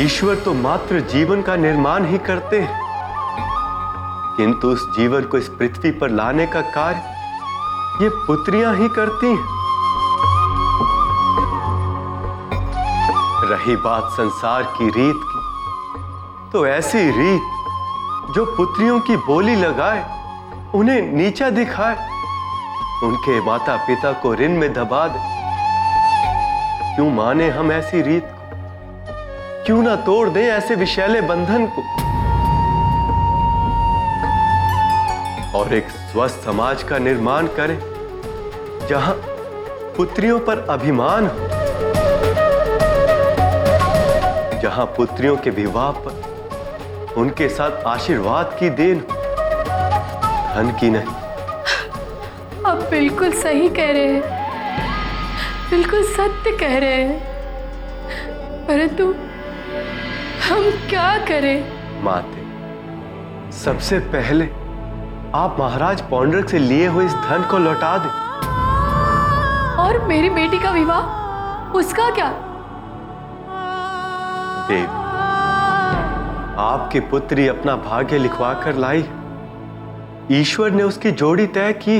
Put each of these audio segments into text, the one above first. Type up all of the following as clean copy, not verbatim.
ईश्वर तो मात्र जीवन का निर्माण ही करते हैं, किंतु उस जीवन को इस पृथ्वी पर लाने का कार्य ये पुत्रियां ही करती हैं। रही बात संसार की रीत की, तो ऐसी रीत जो पुत्रियों की बोली लगाए, उन्हें नीचा दिखाए, उनके माता पिता को ऋण में दबा दे। क्यों माने हम ऐसी रीत को? क्यों ना तोड़ दें ऐसे विषैले बंधन को और एक स्वस्थ समाज का निर्माण करें, जहां पुत्रियों पर अभिमान हो, जहां पुत्रियों के विवाह पर उनके साथ आशीर्वाद की देन हो, धन की नहीं। आप बिल्कुल सही कह रहे हैं, बिल्कुल सत्य कह रहे हैं, परंतु हम क्या करें? माते, सबसे पहले आप महाराज पौंड्रक से लिए हुए इस धन को लौटा दें। और मेरी बेटी का विवाह, उसका क्या? देवी, आपकी पुत्री अपना भाग्य लिखवा कर लाई, ईश्वर ने उसकी जोड़ी तय की।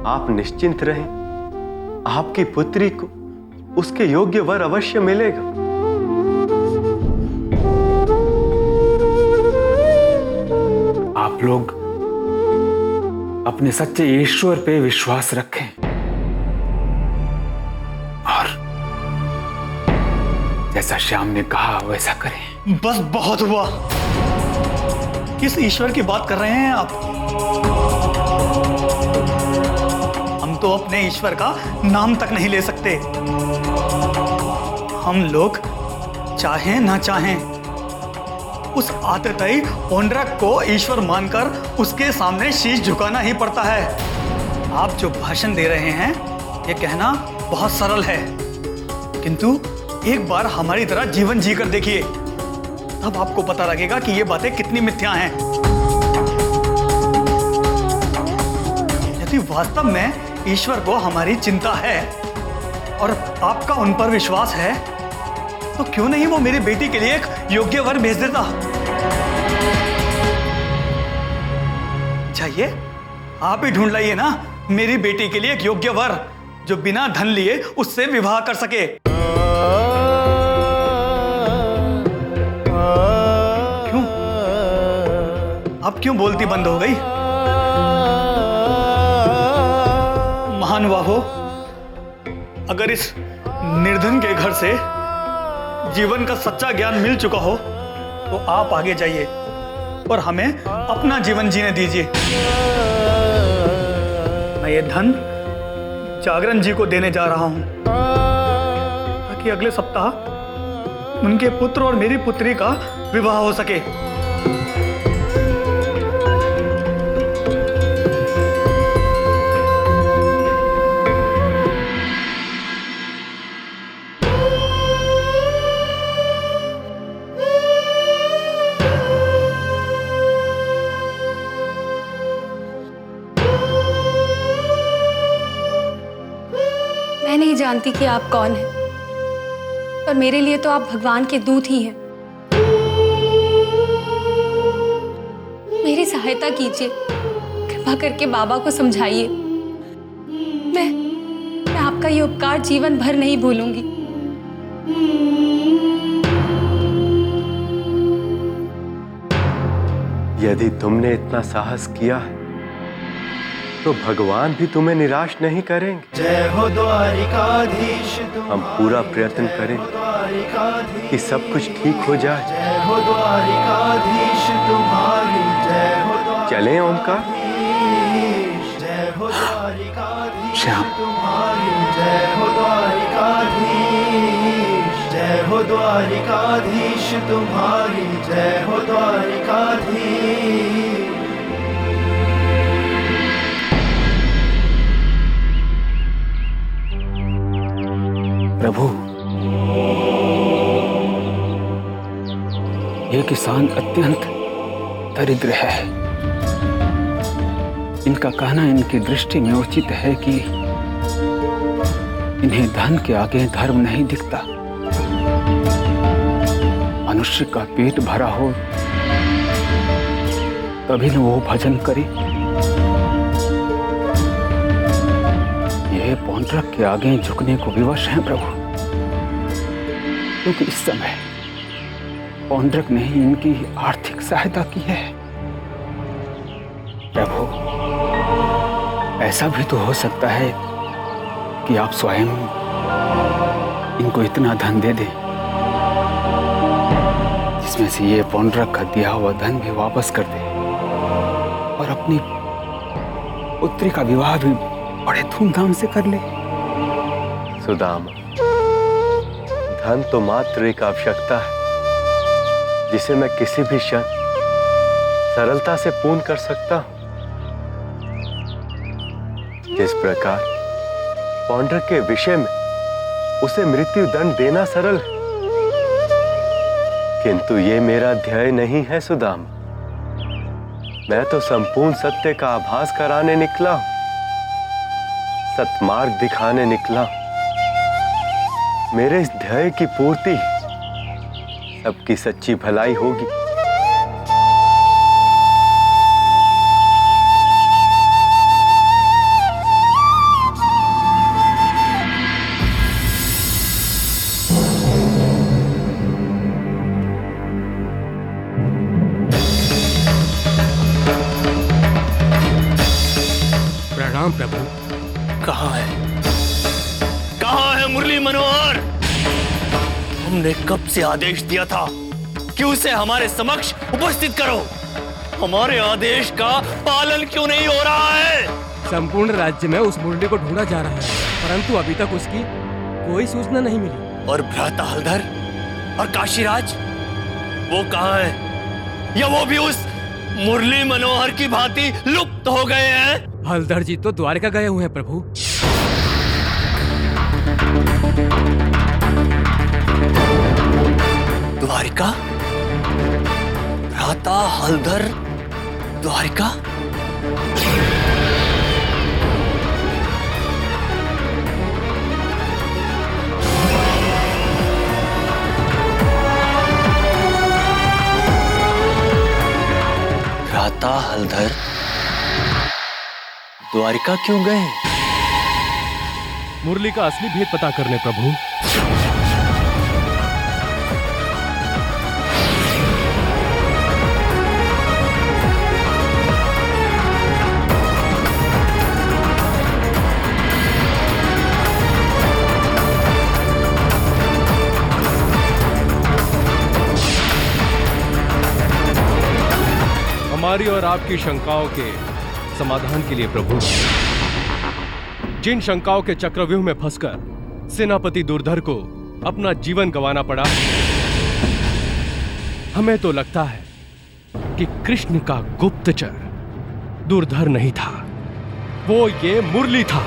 आप निश्चिंत रहें, आपकी पुत्री को उसके योग्य वर अवश्य मिलेगा। आप लोग अपने सच्चे ईश्वर पे विश्वास रखें और जैसा श्याम ने कहा वैसा करें। बस बहुत हुआ। किस ईश्वर की बात कर रहे हैं आप? हम तो अपने ईश्वर का नाम तक नहीं ले सकते। हम लोग चाहें ना चाहें, उस आतताई पौंड्रक को ईश्वर मानकर उसके सामने शीश झुकाना ही पड़ता है। आप जो भाषण दे रहे हैं, ये कहना बहुत सरल है, किंतु एक बार हमारी तरह जीवन जीकर देखिए, तब आपको पता लगेगा कि ये बातें कितनी मिथ्या हैं। यदि वास्तव में ईश्वर को हमारी चिंता है और आपका उन पर विश्वास है, तो क्यों नहीं वो मेरी बेटी के लिए एक योग्य वर भेज देता? चाहिए आप ही ढूंढ लाइए ना मेरी बेटी के लिए एक योग्य वर, जो बिना धन लिए उससे विवाह कर सके। क्यों? अब क्यों बोलती बंद हो गई? महानुभावों, अगर इस निर्धन के घर से जीवन का सच्चा ज्ञान मिल चुका हो, तो आप आगे जाइए और हमें अपना जीवन जीने दीजिए। मैं ये धन जागरण जी को देने जा रहा हूं, ताकि अगले सप्ताह उनके पुत्र और मेरी पुत्री का विवाह हो सके। मैं नहीं जानती कि आप कौन हैं, पर मेरे लिए तो आप भगवान के दूत ही हैं। मेरी सहायता कीजिए, कृपा करके बाबा को समझाइए। मैं आपका ये उपकार जीवन भर नहीं भूलूंगी। यदि तुमने इतना साहस किया है, तो भगवान भी तुम्हें निराश नहीं करेंगे। जय हो द्वारिकाधीश। हम पूरा प्रयत्न करें कि सब कुछ ठीक हो जाए। जय हो द्वारिकाधीश तुम्हारी, जय हो चलें ओमकार। जय हो द्वारिकाधीश श्याम। तुम्हारी, जय हो द्वारिकाधीश। जय हो द्वारिकाधीश तुम्हारी, जय हो द्वारिकाधीश। प्रभु, ये किसान अत्यंत दरिद्र है। इनका कहना इनकी दृष्टि में उचित है कि इन्हें धन के आगे धर्म नहीं दिखता। मनुष्य का पेट भरा हो तभी न वो भजन करे। ये पौंड्रक के आगे झुकने को विवश हैं प्रभु, क्योंकि इस समय पौंड्रक ने ही इनकी आर्थिक सहायता की है। प्रभु, ऐसा भी तो हो सकता है कि आप स्वयं इनको इतना धन दे दें जिसमें से ये पौंड्रक का दिया हुआ धन भी वापस कर दे और अपनी पुत्री का विवाह भी बड़े धूमधाम से कर ले। सुदामा, धन तो मात्र एक आवश्यकता है जिसे मैं किसी भी क्षण सरलता से पूर्ण कर सकता हूं। जिस प्रकार पौंड्रक के विषय में उसे मृत्यु दंड देना सरल है, किंतु ये मेरा ध्येय नहीं है सुदामा। मैं तो संपूर्ण सत्य का आभास कराने निकला हूं, सत्मार्ग दिखाने निकला हूं। मेरे इस ध्येय की पूर्ति सबकी सच्ची भलाई होगी। प्रणाम प्रभु। कहाँ है मुरली मनोहर? हमने कब से आदेश दिया था कि उसे हमारे समक्ष उपस्थित करो। हमारे आदेश का पालन क्यों नहीं हो रहा है? संपूर्ण राज्य में उस मुरली को ढूंढा जा रहा है, परंतु अभी तक उसकी कोई सूचना नहीं मिली। और भ्राता हलधर और काशीराज, वो कहाँ है? या वो भी उस मुरली मनोहर की भांति लुप्त हो गए हैं? हलधर जी तो द्वारका गए हुए हैं प्रभु। द्वारिका? भ्राता हलधर द्वारिका? भ्राता हलधर द्वारिका क्यों गए? मुरली का असली भेद पता करने प्रभु। हमारी और आपकी शंकाओं के समाधान के लिए प्रभु, जिन शंकाओं के चक्रव्यूह में फंसकर सेनापति दुर्धर को अपना जीवन गंवाना पड़ा, हमें तो लगता है कि कृष्ण का गुप्तचर दुर्धर नहीं था, वो ये मुरली था।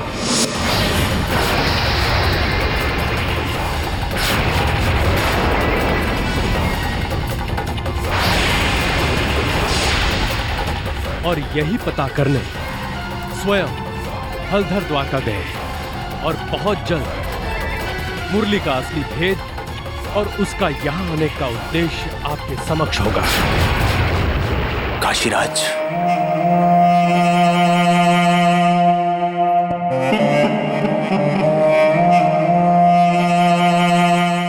और यही पता करने स्वयं हलधर द्वारका गए और बहुत जल्द मुरली का असली भेद और उसका यहां आने का उद्देश्य आपके समक्ष होगा। काशीराज,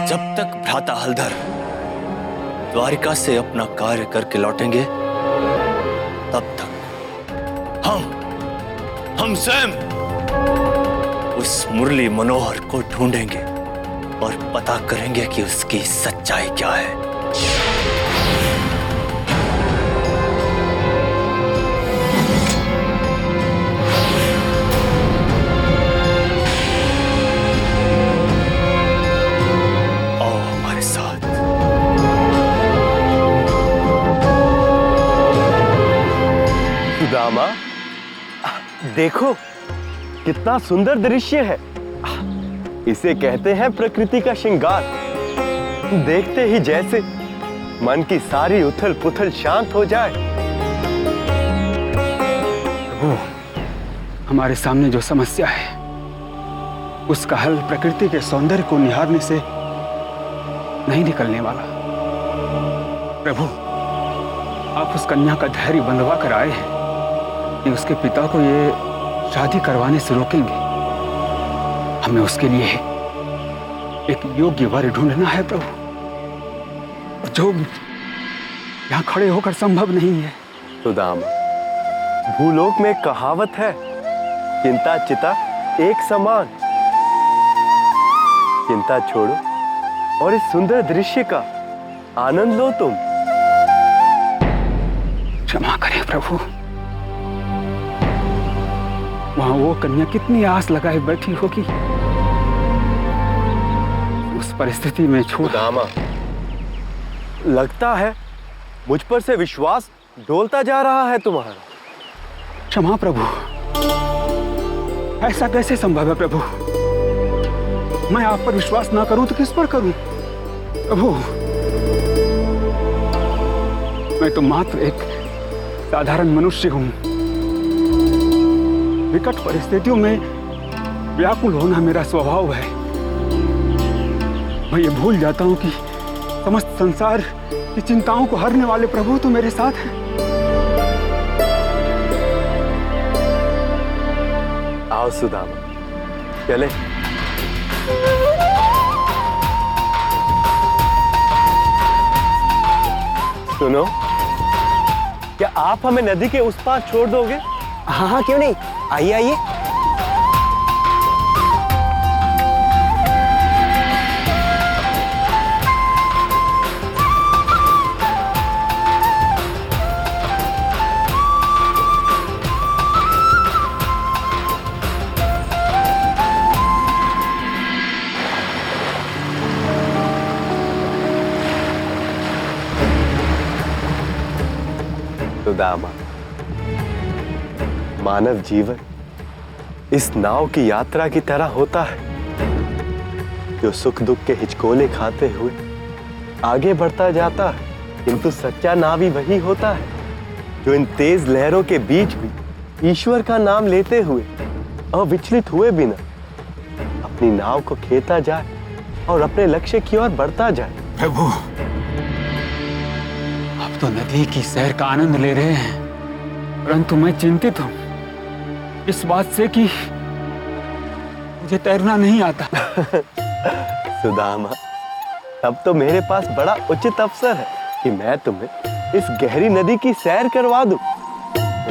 जब तक भ्राता हलधर द्वारिका से अपना कार्य करके लौटेंगे, तब तक हम स्वयं उस मुरली मनोहर को ढूंढेंगे और पता करेंगे कि उसकी सच्चाई क्या है। आओ हमारे साथ। सुदामा, देखो कितना सुंदर दृश्य है। इसे कहते हैं प्रकृति का श्रृंगार। देखते ही जैसे मन की सारी उथल पुथल शांत हो जाए। प्रभु, हमारे सामने जो समस्या है उसका हल प्रकृति के सौंदर्य को निहारने से नहीं निकलने वाला। प्रभु, आप उस कन्या का धैर्य बंधवा कर आए हैं कि उसके पिता को ये शादी करवाने से रोकेंगे। हमें उसके लिए एक योग्य वर ढूंढना है प्रभु, जो यहाँ खड़े होकर संभव नहीं है। सुदामा, भूलोक में कहावत है, चिंता चिता एक समान। चिंता छोड़ो और इस सुंदर दृश्य का आनंद लो तुम। क्षमा करें प्रभु, वहां वो कन्या कितनी आस लगाए बैठी होगी, उस परिस्थिति में छोड़। सुदामा, लगता है मुझ पर से विश्वास डोलता जा रहा है तुम्हारा। क्षमा प्रभु, ऐसा कैसे संभव है प्रभु? मैं आप पर विश्वास ना करूं तो किस पर करूं? प्रभु, मैं तो मात्र एक साधारण मनुष्य हूं। विकट परिस्थितियों में व्याकुल होना मेरा स्वभाव है। मैं ये भूल जाता हूं कि समस्त संसार की चिंताओं को हरने वाले प्रभु तो मेरे साथ हैं। आओ सुदामा, चले। सुनो, क्या आप हमें नदी के उस पार छोड़ दोगे? हाँ हाँ, क्यों नहीं, आइए आइए। सुदामा, मानव जीवन इस नाव की यात्रा की तरह होता है, जो सुख दुख के हिचकोले खाते हुए आगे बढ़ता जाता है। किंतु सच्चा नावी वही होता है जो इन तेज लहरों के बीच भी ईश्वर का नाम लेते हुए अविचलित हुए बिना अपनी नाव को खेता जाए और अपने लक्ष्य की ओर बढ़ता जाए। प्रभु, आप तो नदी की सैर का आनंद ले रहे हैं, परंतु मैं चिंतित हूं इस बात से कि मुझे तैरना नहीं आता। सुदामा, तब तो मेरे पास बड़ा उचित अवसर है कि मैं तुम्हें इस गहरी नदी की सैर करवा दूं।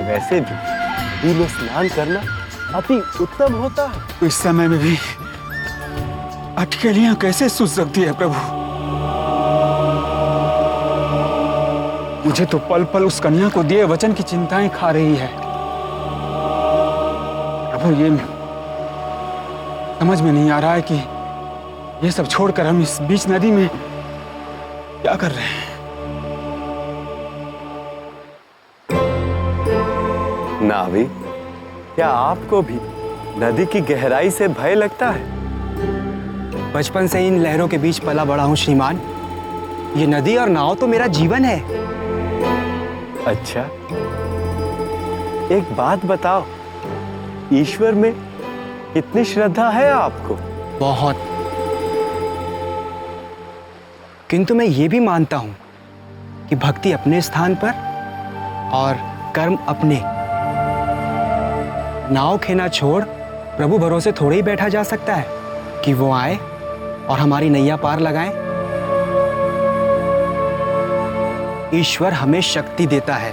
वैसे भी नदी में स्नान करना अति उत्तम होता है। तो इस समय में भी अटकेलियां कैसे सूझ सकती है प्रभु? मुझे तो पल पल उस कन्या को दिए वचन की चिंताएं खा रही है। प्रभु, ये समझ में नहीं आ रहा है कि ये सब छोड़कर हम इस बीच नदी में क्या कर रहे हैं। नावी, क्या आपको भी नदी की गहराई से भय लगता है? बचपन से इन लहरों के बीच पला बड़ा हूं श्रीमान। ये नदी और नाव तो मेरा जीवन है। अच्छा, एक बात बताओ, ईश्वर में कितनी श्रद्धा है आपको? बहुत। किंतु मैं ये भी मानता हूं कि भक्ति अपने स्थान पर और कर्म अपने। नाव खेना छोड़ प्रभु भरोसे थोड़े ही बैठा जा सकता है कि वो आए और हमारी नैया पार लगाएं। ईश्वर हमें शक्ति देता है,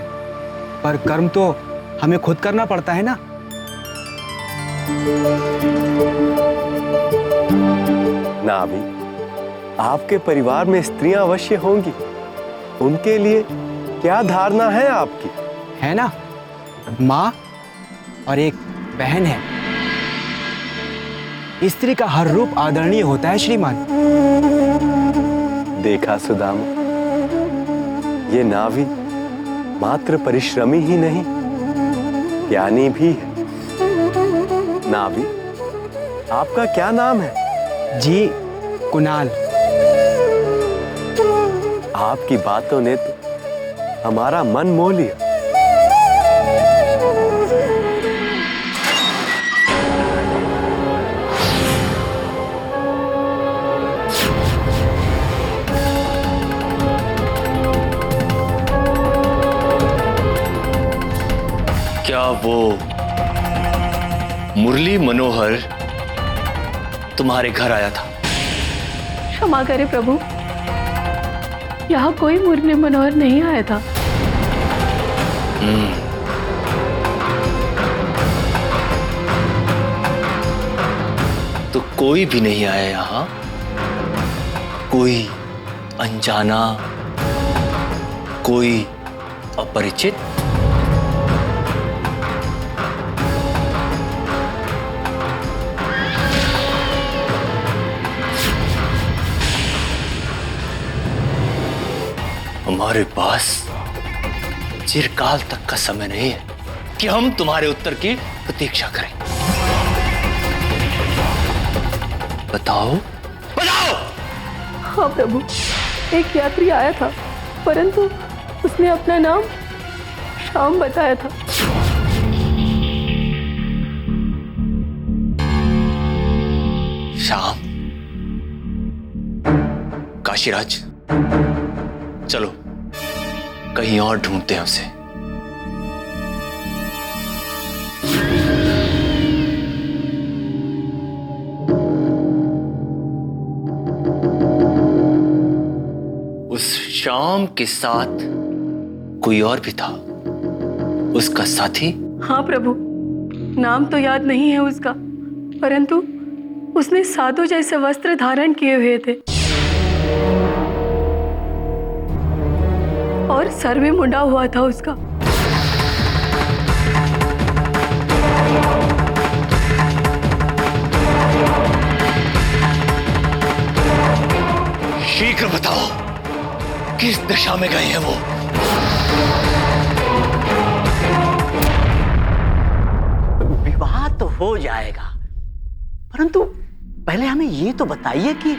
पर कर्म तो हमें खुद करना पड़ता है ना। नाभी, आपके परिवार में स्त्रियां अवश्य होंगी, उनके लिए क्या धारणा है आपकी? है ना, माँ और एक बहन है। स्त्री का हर रूप आदरणीय होता है श्रीमान। देखा सुदामा, ये नावी मात्र परिश्रमी ही नहीं, ज्ञानी भी है। नावी, आपका क्या नाम है? जी, कुणाल। आपकी बातों ने तो हमारा मन मोह लिया। क्या वो मुरली मनोहर तुम्हारे घर आया था? क्षमा करें प्रभु, यहाँ कोई मुरली मनोहर नहीं आया था। तो कोई भी नहीं आया यहाँ? कोई अनजाना, कोई अपरिचित? हमारे पास चिरकाल तक का समय नहीं है कि हम तुम्हारे उत्तर की प्रतीक्षा करें। बताओ बताओ। हाँ प्रभु, एक यात्री आया था, परंतु उसने अपना नाम श्याम बताया था। श्याम? काशीराज, चलो कहीं और ढूंढते हैं उसे। उस श्याम के साथ कोई और भी था, उसका साथी? हाँ प्रभु, नाम तो याद नहीं है उसका, परंतु उसने साधु जैसे वस्त्र धारण किए हुए थे और सर में मुंडा हुआ था उसका। शीघ्र बताओ, किस दिशा में गए हैं वो? विवाह तो हो जाएगा, परंतु पहले हमें ये तो बताइए कि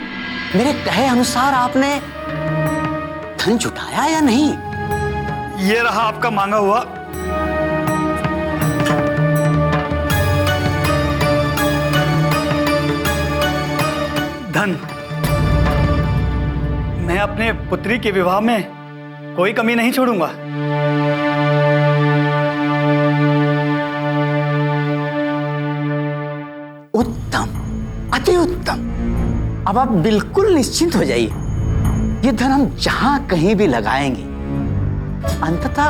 मेरे कहे अनुसार आपने धन जुटाया या नहीं? ये रहा आपका मांगा हुआ। धन। मैं अपने पुत्री के विवाह में कोई कमी नहीं छोड़ूंगा। उत्तम, अति उत्तम। अब आप बिल्कुल निश्चिंत हो जाइए। ये धन हम जहां कहीं भी लगाएंगे, अंततः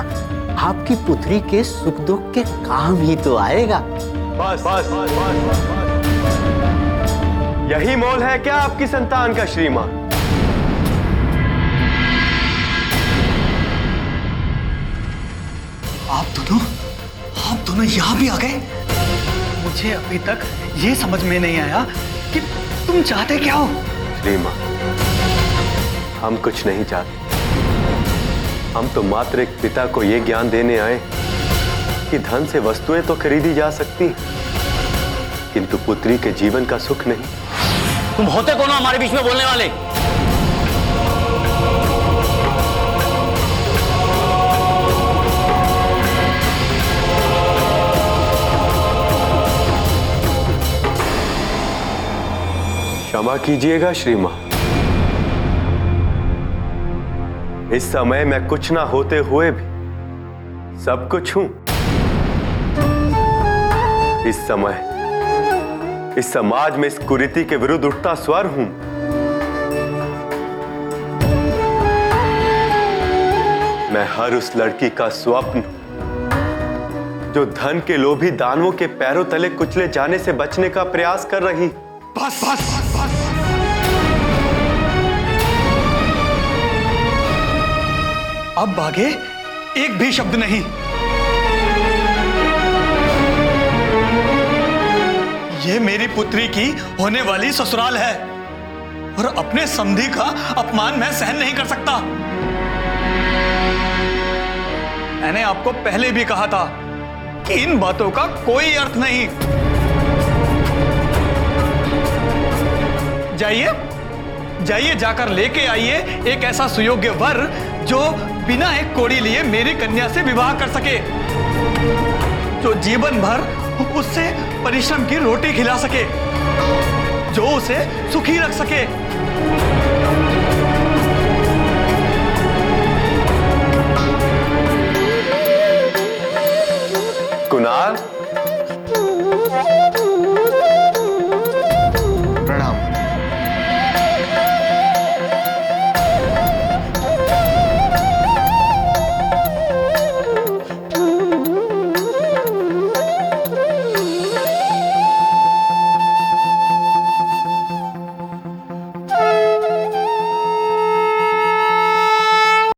आपकी पुत्री के सुख दुख के काम ही तो आएगा। बस बस बस बस यही मोल है क्या आपकी संतान का श्रीमान? आप दोनों यहाँ भी आ गए? मुझे अभी तक ये समझ में नहीं आया कि तुम चाहते क्या हो? श्रीमान, हम कुछ नहीं चाहते। हम तो मात्र एक पिता को ये ज्ञान देने आए कि धन से वस्तुएं तो खरीदी जा सकती, किंतु पुत्री के जीवन का सुख नहीं। तुम होते कौन हो हमारे बीच में बोलने वाले? क्षमा कीजिएगा श्रीमान, इस समय मैं कुछ ना होते हुए भी सब कुछ हूं। इस समय इस समाज में इस कुरीति के विरुद्ध उठता स्वर हूं। मैं हर उस लड़की का स्वप्न जो धन के लोभी दानवों के पैरों तले कुचले जाने से बचने का प्रयास कर रही। बस बस बस बस। अब आगे एक भी शब्द नहीं। ये मेरी पुत्री की होने वाली ससुराल है और अपने समधी का अपमान मैं सहन नहीं कर सकता। मैंने आपको पहले भी कहा था कि इन बातों का कोई अर्थ नहीं। जाइए जाइए, जाकर लेके आइए एक ऐसा सुयोग्य वर जो बिना एक कोड़ी लिए मेरी कन्या से विवाह कर सके, जो जीवन भर उससे परिश्रम की रोटी खिला सके, जो उसे सुखी रख सके।